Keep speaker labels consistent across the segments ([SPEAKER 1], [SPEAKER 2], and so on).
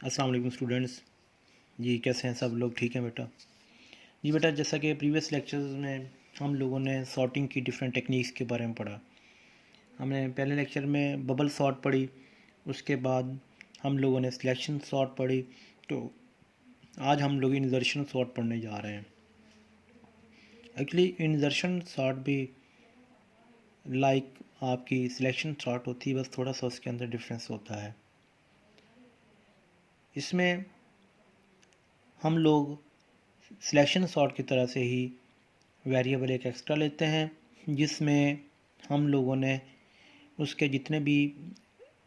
[SPEAKER 1] अस्सलाम वालेकुम स्टूडेंट्स। जी कैसे हैं सब लोग? ठीक हैं बेटा? जी बेटा, जैसा कि प्रीवियस लेक्चर्स में हम लोगों ने सॉर्टिंग की डिफरेंट टेक्निक्स के बारे में पढ़ा। हमने पहले लेक्चर में बबल सॉर्ट पढ़ी, उसके बाद हम लोगों ने सिलेक्शन सॉर्ट पढ़ी। तो आज हम लोग इंसर्शन सॉर्ट पढ़ने जा रहे हैं। एक्चुअली इंसर्शन सॉर्ट भी लाइक आपकी सिलेक्शन सॉर्ट होती है, बस थोड़ा सा उसके अंदर डिफरेंस होता है। इसमें हम लोग सिलेक्शन सॉर्ट की तरह से ही वेरिएबल एक एक्स्ट्रा लेते हैं, जिसमें हम लोगों ने उसके जितने भी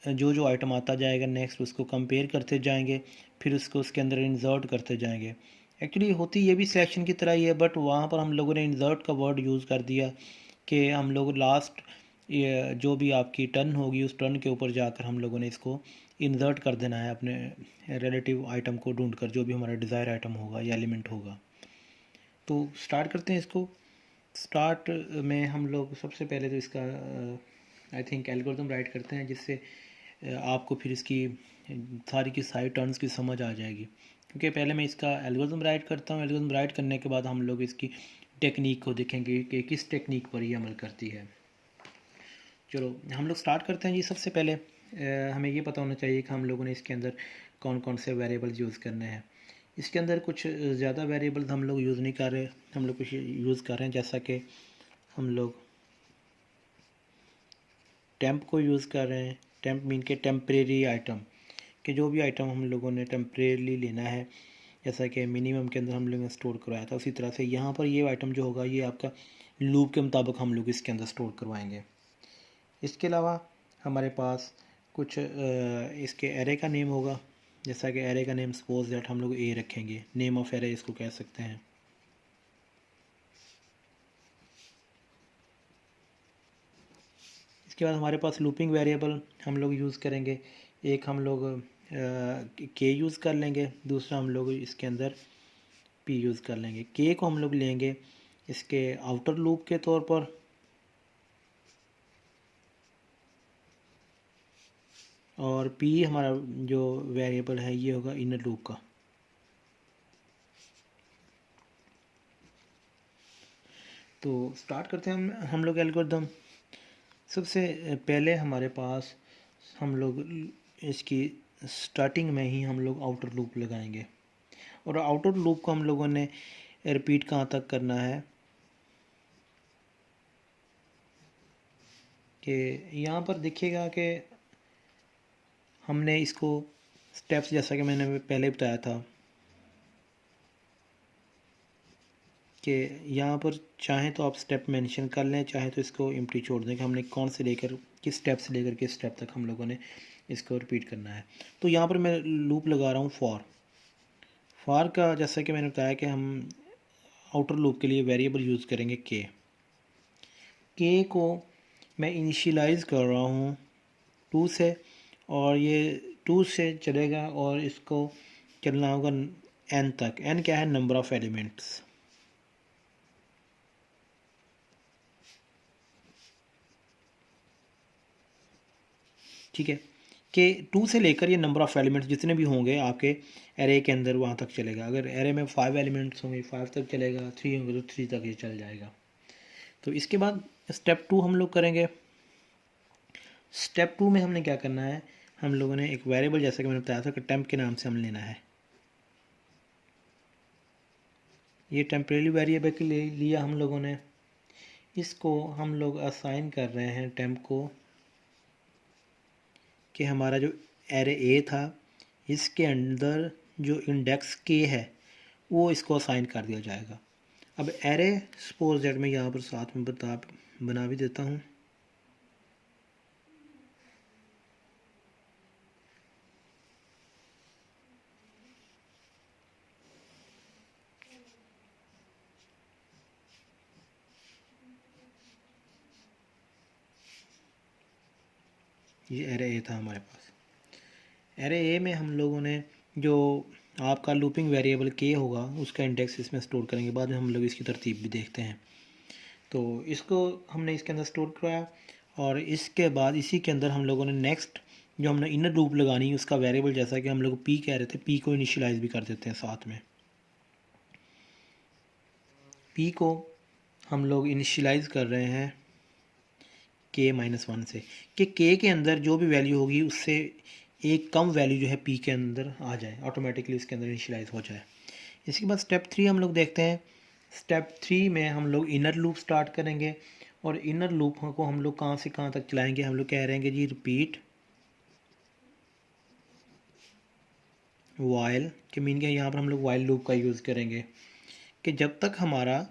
[SPEAKER 1] जो जो आइटम आता जाएगा नेक्स्ट उसको कंपेयर करते जाएंगे, फिर उसको उसके अंदर इंसर्ट करते जाएंगे। एक्चुअली होती ये भी सिलेक्शन की तरह ही है, बट वहाँ पर हम लोगों ने इंसर्ट का वर्ड यूज़ कर दिया कि हम लोग लास्ट जो भी आपकी टर्न होगी उस टर्न के ऊपर जाकर हम लोगों ने इसको इंसर्ट कर देना है अपने रिलेटिव आइटम को ढूंढकर, जो भी हमारा डिज़ायर आइटम होगा या एलिमेंट होगा। तो स्टार्ट करते हैं इसको। स्टार्ट में हम लोग सबसे पहले तो इसका आई थिंक एल्गोरिथम राइट करते हैं, जिससे आपको फिर इसकी सारी की सारी टर्न्स की समझ आ जाएगी। क्योंकि पहले मैं इसका एल्गोरिथम राइट करता हूँ, एल्गोरिथम राइट करने के बाद हम लोग इसकी टेक्निक को देखेंगे कि किस टेक्निक पर ये अमल करती है। चलो हम लोग स्टार्ट करते हैं जी। सबसे पहले हमें ये पता होना चाहिए कि हम लोगों ने इसके अंदर कौन कौन से वेरिएबल्स यूज़ करने हैं। इसके अंदर कुछ ज़्यादा वेरिएबल्स हम लोग यूज़ नहीं कर रहे, हम लोग कुछ यूज़ कर रहे हैं, जैसा कि हम लोग टेम्प को यूज़ कर रहे हैं। टेम्प मीन के टेम्परेरी आइटम, कि जो भी आइटम हम लोगों ने टेम्परेरी लेना है, जैसा कि मिनिमम के अंदर हम लोगों ने स्टोर करवाया था, उसी तरह से यहाँ पर ये आइटम जो होगा ये आपका लूप के मुताबिक हम लोग इसके अंदर स्टोर करवाएंगे। इसके अलावा हमारे पास कुछ इसके एरे का नेम होगा, जैसा कि एरे का नेम सपोज दैट हम लोग ए रखेंगे, नेम ऑफ एरे इसको कह सकते हैं। इसके बाद हमारे पास लूपिंग वेरिएबल हम लोग यूज़ करेंगे। एक हम लोग के यूज़ कर लेंगे, दूसरा हम लोग इसके अंदर पी यूज़ कर लेंगे। के को हम लोग लेंगे इसके आउटर लूप के तौर पर, और पी हमारा जो वेरिएबल है ये होगा इनर लूप का। तो स्टार्ट करते हैं हम लोग एल्गोरिथम। सबसे पहले हमारे पास हम लोग इसकी स्टार्टिंग में ही हम लोग आउटर लूप लगाएंगे, और आउटर लूप को हम लोगों ने रिपीट कहाँ तक करना है कि यहाँ पर देखिएगा कि हमने इसको स्टेप्स, जैसा कि मैंने पहले बताया था कि यहाँ पर चाहें तो आप स्टेप मेंशन कर लें, चाहे तो इसको एम्प्टी छोड़ दें कि हमने कौन से लेकर किस स्टेप से लेकर किस स्टेप तक हम लोगों ने इसको रिपीट करना है। तो यहाँ पर मैं लूप लगा रहा हूँ फॉर का, जैसा कि मैंने बताया कि हम आउटर लूप के लिए वेरिएबल यूज़ करेंगे के को मैं इनिशियलाइज़ कर रहा हूँ 2 से, और ये 2 से चलेगा और इसको चलना होगा n तक। n क्या है? Number of elements. ठीक है, कि 2 से लेकर ये नंबर ऑफ़ एलिमेंट्स जितने भी होंगे आपके एरे के अंदर वहाँ तक चलेगा। अगर एरे में 5 एलिमेंट्स होंगे 5 तक चलेगा, 3 होंगे तो 3 तक ये चल जाएगा। तो इसके बाद स्टेप 2 हम लोग करेंगे। स्टेप 2 में हमने क्या करना है, हम लोगों ने एक वेरिएबल, जैसा कि मैंने बताया था कि टेम्प के नाम से हम लेना है। ये टेम्परेरी वेरिएबल के लिए लिया हम लोगों ने, इसको हम लोग असाइन कर रहे हैं टेम्प को, कि हमारा जो एरे ए था इसके अंदर जो इंडेक्स के है वो इसको असाइन कर दिया जाएगा। अब एरे सपोज दैट मैं यहाँ पर साथ में बना भी देता हूँ। ये एरे ए था हमारे पास। एरे ए में हम लोगों ने जो आपका लूपिंग वेरिएबल के होगा उसका इंडेक्स इसमें स्टोर करेंगे। बाद में हम लोग इसकी तरतीब भी देखते हैं। तो इसको हमने इसके अंदर स्टोर कराया, और इसके बाद इसी के अंदर हम लोगों ने नेक्स्ट जो हमने इनर लूप लगानी है उसका वेरिएबल, जैसा कि हम लोग पी कह रहे थे, पी को इनिशियलाइज भी कर देते हैं साथ में। पी को हम लोग इनिशियलाइज कर रहे हैं k-1 से, कि k के अंदर जो भी वैल्यू होगी उससे एक कम वैल्यू जो है p के अंदर आ जाए, ऑटोमेटिकली इसके अंदर इनिशियलाइज हो जाए। इसके बाद स्टेप 3 हम लोग देखते हैं। स्टेप 3 में हम लोग इनर लूप स्टार्ट करेंगे, और इनर लूप को हम लोग कहाँ से कहाँ तक चलाएंगे, हम लोग कह रहे हैं जी रिपीट वाइल, के मीन के यहाँ पर हम लोग वाइल लूप का यूज़ करेंगे कि जब तक हमारा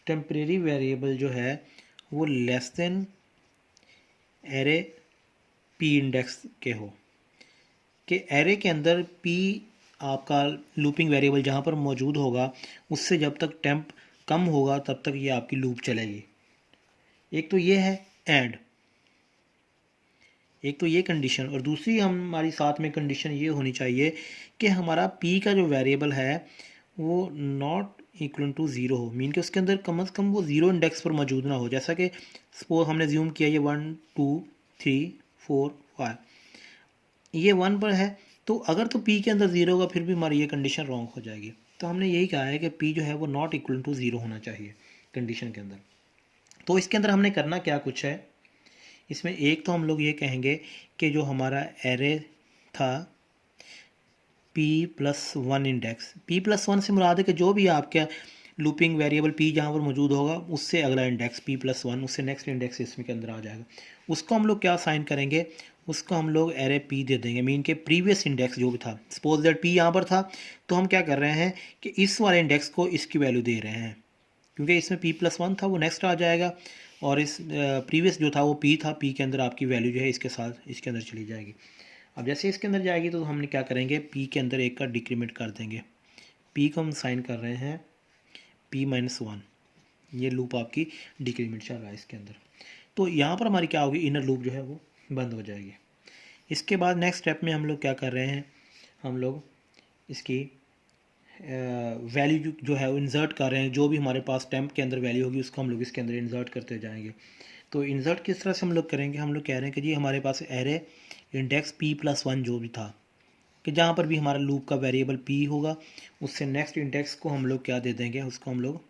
[SPEAKER 1] टेम्परेरी वेरिएबल जो है वो less than array P index के हो, कि एरे के अंदर पी आपका लूपिंग वेरिएबल जहाँ पर मौजूद होगा उससे जब तक टेम्प कम होगा तब तक ये आपकी लूप चलेगी। एक तो ये है एंड, एक तो ये कंडीशन, और दूसरी हमारी साथ में कंडीशन ये होनी चाहिए कि हमारा p का जो वेरिएबल है वो नॉट इक्वल टू ज़ीरो हो, मीन कि उसके अंदर कम से कम वो ज़ीरो इंडेक्स पर मौजूद ना हो। जैसा कि सपोज हमने ज्यूम किया ये 1 2 3 4 5, ये 1 पर है, तो अगर तो p के अंदर ज़ीरो होगा फिर भी हमारी ये कंडीशन रॉन्ग हो जाएगी। तो हमने यही कहा है कि p जो है वो नॉट इक्वल टू ज़ीरो होना चाहिए कंडीशन के अंदर। तो इसके अंदर हमने करना क्या कुछ है, इसमें एक तो हम लोग ये कहेंगे कि जो हमारा एरे था p+1 इंडेक्स, p+1 से मुराद है कि जो भी आपका लूपिंग वेरिएबल p जहाँ पर मौजूद होगा उससे अगला इंडेक्स p+1, उससे नेक्स्ट इंडेक्स इसमें के अंदर आ जाएगा। उसको हम लोग क्या साइन करेंगे, उसको हम लोग एरे p दे देंगे, मीन के प्रीवियस इंडेक्स जो भी था, सपोज दैट p यहाँ पर था, तो हम क्या कर रहे हैं कि इस वाले इंडेक्स को इसकी वैल्यू दे रहे हैं, क्योंकि इसमें p+1 था वो नेक्स्ट आ जाएगा, और इस प्रीवियस जो था वो p था, p के अंदर आपकी वैल्यू जो है इसके साथ इसके अंदर चली जाएगी। अब जैसे इसके अंदर जाएगी तो हमने क्या करेंगे, p के अंदर एक का डिक्रीमेंट कर देंगे, p को हम साइन कर रहे हैं p-1, ये लूप आपकी डिक्रीमेंट चल रहा है इसके अंदर। तो यहाँ पर हमारी क्या होगी, इनर लूप जो है वो बंद हो जाएगी। इसके बाद नेक्स्ट स्टेप में हम लोग क्या कर रहे हैं, हम लोग इसकी वैल्यू जो है वो इंसर्ट कर रहे हैं, जो भी हमारे पास टेम्प के अंदर वैल्यू होगी उसको हम लोग इसके अंदर इंसर्ट करते जाएंगे। तो इंसर्ट किस तरह से हम लोग करेंगे, हम लोग कह रहे हैं कि जी हमारे पास एरे इंडेक्स p+1 जो भी था, कि जहाँ पर भी हमारा लूप का वेरिएबल p होगा उससे नेक्स्ट इंडेक्स को हम लोग क्या दे देंगे, उसको हम लोग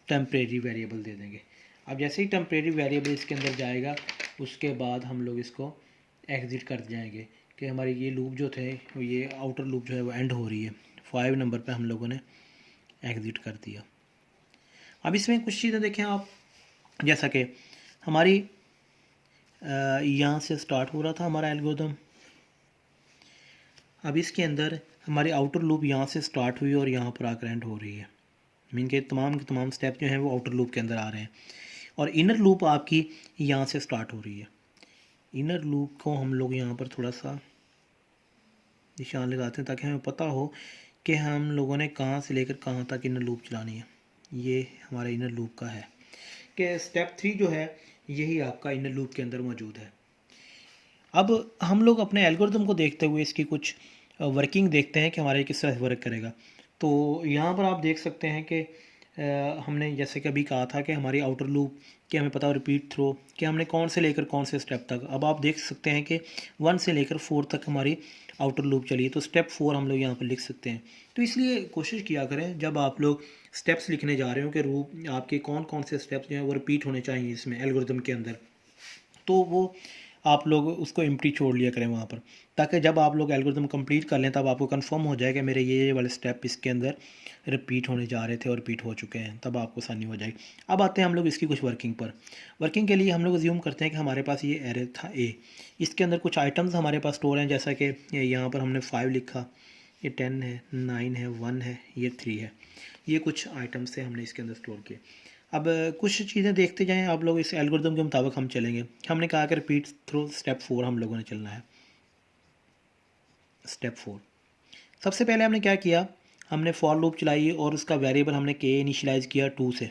[SPEAKER 1] टेम्परेरी वेरिएबल दे देंगे। अब जैसे ही टेम्परेरी वेरिएबल इसके अंदर जाएगा उसके बाद हम लोग इसको एग्ज़िट कर जाएंगे कि हमारी ये लूप जो थे ये आउटर लूप जो है वो एंड हो रही है। 5 नंबर पे हम लोगों ने एग्ज़िट कर दिया। अब इसमें कुछ चीज़ें देखें आप, जैसा कि हमारी यहाँ से स्टार्ट हो रहा था हमारा एल्गोरिथम, अब इसके अंदर हमारी आउटर लूप यहाँ से स्टार्ट हुई और यहाँ पर आकर एंड हो रही है, मीन के तमाम स्टेप जो हैं वो आउटर लूप के अंदर आ रहे हैं, और इनर लूप आपकी यहाँ से स्टार्ट हो रही है। इनर लूप को हम लोग यहाँ पर थोड़ा सा निशान लगाते हैं ताकि हमें पता हो कि हम लोगों ने कहाँ से लेकर कहाँ तक इनर लूप चलानी है। ये हमारा इनर लूप का है कि स्टेप 3 जो है यही आपका इनर लूप के अंदर मौजूद है। अब हम लोग अपने एल्गोरिथम को देखते हुए इसकी कुछ वर्किंग देखते हैं कि हमारे किस तरह से वर्क करेगा। तो यहाँ पर आप देख सकते हैं कि हमने जैसे कि अभी कहा था कि हमारी आउटर लूप कि हमें पता हो रिपीट थ्रो कि हमने कौन से लेकर कौन से स्टेप तक, अब आप देख सकते हैं कि 1 से लेकर 4 तक हमारी आउटर लूप चली, तो स्टेप 4 हम लोग यहाँ पर लिख सकते हैं। तो इसलिए कोशिश किया करें जब आप लोग स्टेप्स लिखने जा रहे हो कि रूप आपके कौन कौन से स्टेप्स जो हैं वो रिपीट होने चाहिए इसमें एल्गोरिथम के अंदर, तो वो आप लोग उसको एम्प्टी छोड़ लिया करें वहाँ पर, ताकि जब आप लोग एल्गोरिथम कंप्लीट कर लें तब आपको कंफर्म हो जाए कि मेरे ये वाले स्टेप इसके अंदर रिपीट होने जा रहे थे और रिपीट हो चुके हैं, तब आपको आसानी हो जाएगी। अब आते हैं हम लोग इसकी कुछ वर्किंग पर। वर्किंग के लिए हम लोग अज्यूम करते हैं कि हमारे पास ये एरे था ए, इसके अंदर कुछ आइटम्स हमारे पास स्टोर हैं, जैसा कि यहाँ पर हमने 5 लिखा, ये 10 है, 9 है, 1 है, ये 3 है, ये कुछ आइटम्स थे हमने इसके अंदर स्टोर किए। अब कुछ चीज़ें देखते जाएं आप लोग, इस एल्गोरिथम के मुताबिक हम चलेंगे। हमने कहा कि रिपीट थ्रू स्टेप 4 हम लोगों ने चलना है। स्टेप 4 सबसे पहले हमने क्या किया, हमने फॉर लूप चलाई और उसका वेरिएबल हमने के इनिशियलाइज़ किया 2 से।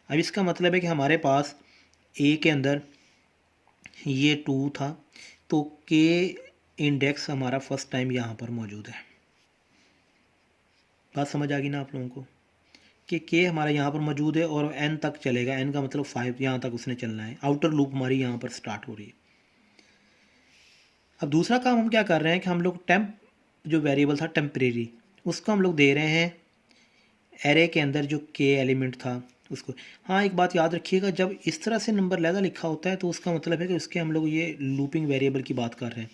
[SPEAKER 1] अब इसका मतलब है कि हमारे पास ए के अंदर ये 2 था, तो के इंडेक्स हमारा फर्स्ट टाइम यहाँ पर मौजूद है। बात समझ आ गई ना आप लोगों को कि के हमारा यहाँ पर मौजूद है और एन तक चलेगा, एन का मतलब 5, यहाँ तक उसने चलना है। आउटर लूप हमारी यहाँ पर स्टार्ट हो रही है। अब दूसरा काम हम क्या कर रहे हैं कि हम लोग टेम्प जो वेरिएबल था टेम्परेरी, उसको हम लोग दे रहे हैं एरे के अंदर जो के एलिमेंट था उसको। हाँ, एक बात याद रखिएगा, जब इस तरह से नंबर लैदा लिखा होता है तो उसका मतलब है कि उसके हम लोग ये लूपिंग वेरिएबल की बात कर रहे हैं।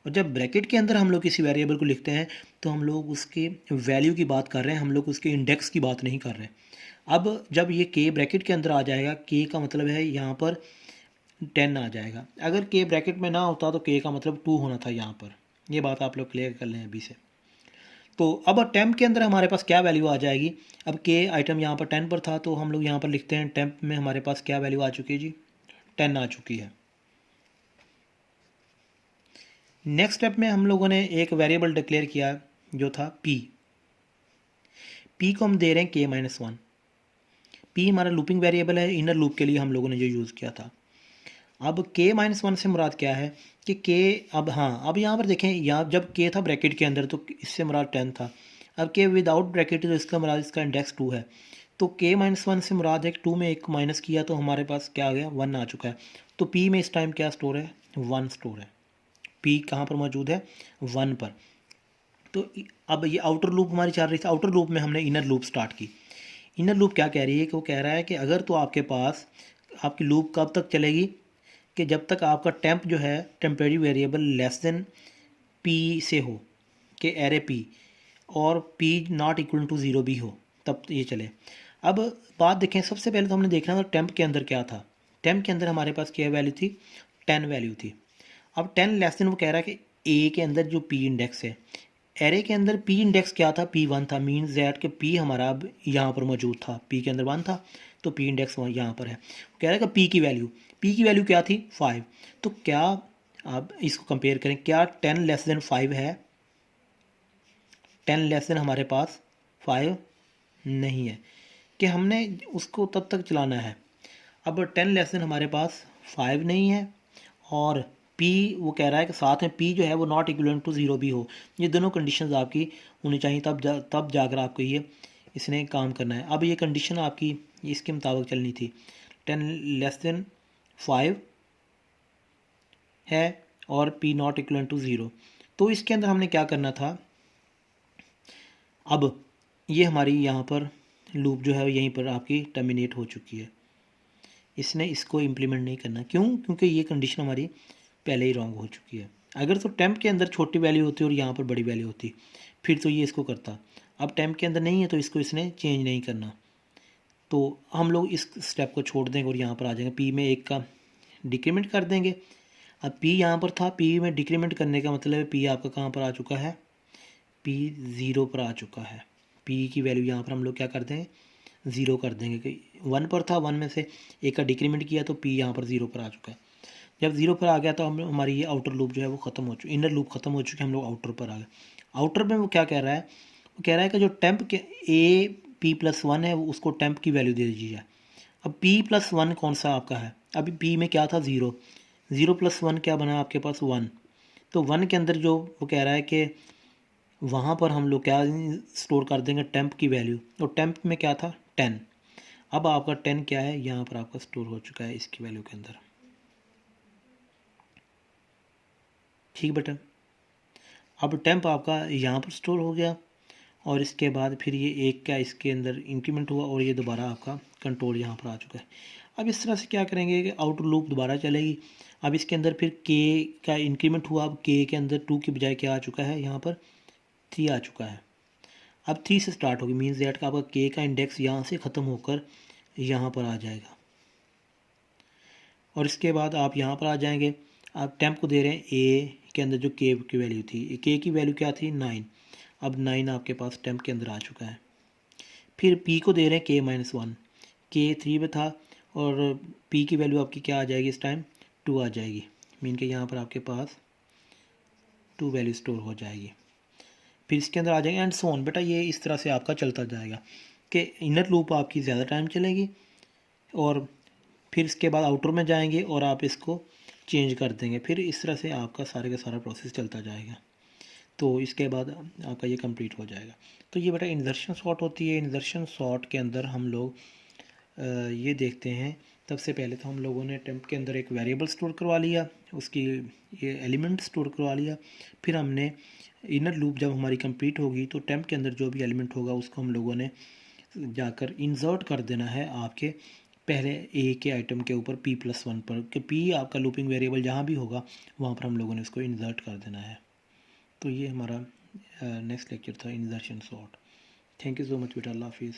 [SPEAKER 1] और जब ब्रैकेट के अंदर हम लोग किसी वेरिएबल को लिखते हैं तो हम लोग उसके वैल्यू की बात कर रहे हैं, हम लोग उसके इंडेक्स की बात नहीं कर रहे हैं। अब जब ये के ब्रैकेट के अंदर आ जाएगा, के का मतलब है यहाँ पर 10 आ जाएगा। अगर के ब्रैकेट में ना होता तो के का मतलब 2 होना था यहाँ पर। ये बात आप लोग क्लियर कर लें अभी से। तो अब टेम्प के अंदर हमारे पास क्या वैल्यू आ जाएगी। अब के आइटम यहाँ पर 10 पर था तो हम लोग यहाँ पर लिखते हैं टेम्प में हमारे पास क्या वैल्यू आ चुकी है जी, 10 आ चुकी है। नेक्स्ट स्टेप में हम लोगों ने एक वेरिएबल डिक्लेयर किया जो था पी को हम दे रहे हैं k-1। पी हमारा लूपिंग वेरिएबल है, इनर लूप के लिए हम लोगों ने जो यूज़ किया था। अब k-1 से मुराद क्या है कि k, अब हाँ, अब यहाँ पर देखें, यहाँ जब k था ब्रैकेट के अंदर तो इससे मुराद 10 था। अब k विदाउट ब्रैकेट तो इसका मुराद इसका इंडेक्स 2 है। तो k-1 से मुराद है 2 में एक माइनस किया तो हमारे पास क्या आ गया, 1 आ चुका है। तो p में इस टाइम क्या स्टोर है, 1 स्टोर है। p कहाँ पर मौजूद है, 1 पर। तो अब ये आउटर लूप हमारी चल रही थी, आउटर लूप में हमने इनर लूप स्टार्ट की। इनर लूप क्या कह रही है कि वो कह रहा है कि अगर तो आपके पास आपकी लूप कब तक चलेगी कि जब तक आपका टेम्प जो है temporary variable less than P से हो, कि एरे पी और पी नॉट इक्वल टू 0 भी हो, तब ये चले। अब बात देखें, सबसे पहले तो हमने देखना था टेम्प के अंदर क्या था। टेम्प के अंदर हमारे पास क्या वैल्यू थी, 10 वैल्यू थी। अब 10 लेस देन वो कह रहा है कि ए के अंदर जो पी इंडेक्स है, एरे के अंदर पी इंडेक्स क्या था, P1 था। मीन्स दैट कि पी हमारा अब यहाँ पर मौजूद था, पी के अंदर 1 था तो पी इंडेक्स यहाँ पर है। कह रहा है कि पी की वैल्यू क्या थी, 5। तो क्या आप इसको कंपेयर करें, क्या 10 लेस देन 5 है, 10 लेस देन हमारे पास 5 नहीं है, कि हमने उसको तब तक चलाना है। अब 10 लेस देन हमारे पास 5 नहीं है और P वो कह रहा है कि साथ में P जो है वो नॉट इक्वल टू 0 भी हो। ये दोनों कंडीशंस आपकी होनी चाहिए, तब जाकर आपको ये इसने काम करना है। अब ये कंडीशन आपकी इसके मुताबिक चलनी थी, 10 लेस देन 5 है और P नॉट इक्वल टू 0। तो इसके अंदर हमने क्या करना था, अब ये हमारी यहाँ पर लूप जो है यहीं पर आपकी टर्मिनेट हो चुकी है। इसने इसको इम्प्लीमेंट नहीं करना, क्यों, क्योंकि ये कंडीशन हमारी पहले ही रॉन्ग हो चुकी है। अगर तो टेम्प के अंदर छोटी वैल्यू होती और यहाँ पर बड़ी वैल्यू होती फिर तो ये इसको करता। अब टेम्प के अंदर नहीं है तो इसको इसने चेंज नहीं करना, तो हम लोग इस स्टेप को छोड़ देंगे और यहाँ पर आ जाएंगे, पी में 1 का डिक्रीमेंट कर देंगे। अब पी यहाँ पर था, पी में डिक्रीमेंट करने का मतलब है पी आपका कहाँ पर आ चुका है, पी 0 पर आ चुका है। पी की वैल्यू यहाँ पर हम लोग क्या कर देंगे, 0 कर देंगे कि 1 पर था, 1 में से 1 का डिक्रीमेंट किया तो पी यहाँ पर 0 पर आ चुका है। जब 0 पर आ गया तो हमारी ये आउटर लूप जो है वो ख़त्म हो चुकी, इनर लूप ख़त्म हो चुकी है, हम लोग आउटर पर आ गए। आउटर में वो क्या कह रहा है, वो कह रहा है कि जो टेम्प के ए P+1 है उसको टेम्प की वैल्यू दे दीजिए। अब P+1 कौन सा आपका है, अभी P में क्या था, 0, 0+1 क्या बना आपके पास, 1। तो 1 के अंदर जो वो कह रहा है कि वहाँ पर हम लोग क्या स्टोर कर देंगे, टेम्प की वैल्यू। और टेम्प में क्या था, 10। अब आपका 10 क्या है, यहाँ पर आपका स्टोर हो चुका है इसकी वैल्यू के अंदर। ठीक बेटा, अब टेम्प आपका यहाँ पर स्टोर हो गया और इसके बाद फिर ये 1 का इसके अंदर इंक्रीमेंट हुआ और ये दोबारा आपका कंट्रोल यहाँ पर आ चुका है। अब इस तरह से क्या करेंगे कि आउटर लूप दोबारा चलेगी। अब इसके अंदर फिर के का इंक्रीमेंट हुआ, अब के के अंदर 2 की बजाय क्या आ चुका है, यहाँ पर 3 आ चुका है। अब 3 से स्टार्ट होगी, मीन्स दैट का आपका के का इंडेक्स यहाँ से ख़त्म होकर यहाँ पर आ जाएगा और इसके बाद आप यहाँ पर आ जाएंगे। आप टेम्प को दे रहे हैं ए के अंदर जो के की वैल्यू थी, के की वैल्यू क्या थी, 9। अब 9 आपके पास टेम्प के अंदर आ चुका है। फिर पी को दे रहे हैं k-1, के 3 पे था और पी की वैल्यू आपकी क्या आ जाएगी इस टाइम, 2 आ जाएगी। मीन के यहाँ पर आपके पास 2 वैल्यू स्टोर हो जाएगी। फिर इसके अंदर आ जाएंगे एंड सो ऑन। बेटा ये इस तरह से आपका चलता जाएगा कि इनर लूप आपकी ज़्यादा टाइम चलेगी और फिर इसके बाद आउटर में जाएंगे और आप इसको चेंज कर देंगे। फिर इस तरह से आपका सारे का सारा प्रोसेस चलता जाएगा, तो इसके बाद आपका ये कंप्लीट हो जाएगा। तो ये बेटा इंसर्शन सॉर्ट होती है। इंसर्शन सॉर्ट के अंदर हम लोग ये देखते हैं सबसे पहले तो हम लोगों ने टेम्प के अंदर एक वेरिएबल स्टोर करवा लिया, उसकी ये एलिमेंट स्टोर करवा लिया। फिर हमने इनर लूप जब हमारी कंप्लीट होगी तो टेम्प के अंदर जो भी एलिमेंट होगा उसको हम लोगों ने जाकर इंसर्ट कर देना है आपके पहले ए के आइटम के ऊपर p+1 पर, कि p आपका लूपिंग वेरिएबल जहाँ भी होगा वहाँ पर हम लोगों ने उसको इंसर्ट कर देना है। तो ये हमारा नेक्स्ट लेक्चर था insertion sort. Thank you so much बेटा, अल्लाह हाफिज़।